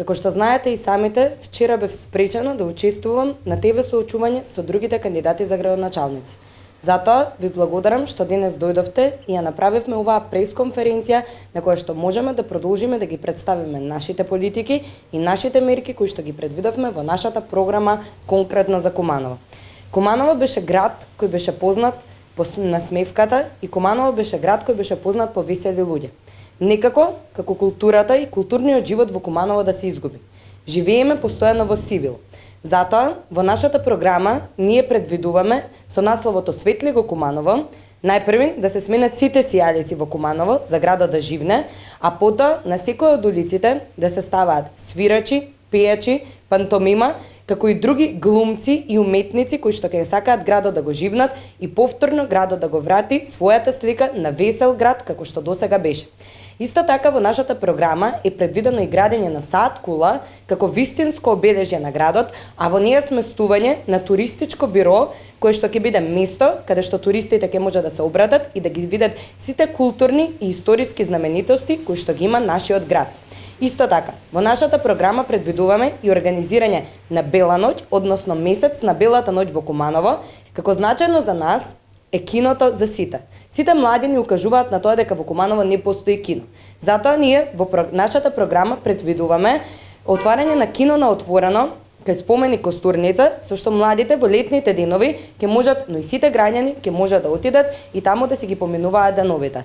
Како што знаете и самите, вчера бев спречена да учествувам на ТВ соочување со другите кандидати за градоначалници. Затоа ви благодарам што денес дојдовте и ја направивме оваа пресконференција на која што можеме да продолжиме да ги представиме нашите политики и нашите мерки кои што ги предвидовме во нашата програма конкретно за Куманово. Куманово беше град кој беше познат по насмевката и Куманово беше град кој беше познат по весели луѓе. Некако, како културата и културниот живот во Куманово да се изгуби. Живееме постојано во сивил. Затоа, во нашата програма, ние предвидуваме со насловото Светли го Куманово, најпрви да се сменат сите сијалици во Куманово за градот да живне, а потоа на секој од улиците да се ставаат свирачи, пејачи, пантомима, како и други глумци и уметници кои што ќе сакаат градот да го живнат и повторно градот да го врати својата слика на весел град како што досега беше. Исто така во нашата програма е предвидено и градење на сад кула како вистинско обележје на градот, а во неја сместување на туристичко биро кое што ќе биде место каде што туристите ќе можат да се обратат и да ги видат сите културни и историски знаменитости кои што ги има нашиот град. Исто така, во нашата програма предвидуваме и организирање на Бела ноќ, односно месец на Белата ноќ во Куманово, како значајно за нас е киното за сите. Сите млади ни укажуваат на тоа дека во Куманово не постои кино. Затоа ние во нашата програма предвидуваме отварање на кино на отворено кај споменик Костурница, со што младите во летните денови ќе можат, но и сите граѓани ќе можат да отидат и таму да си ги поминуваат деновите.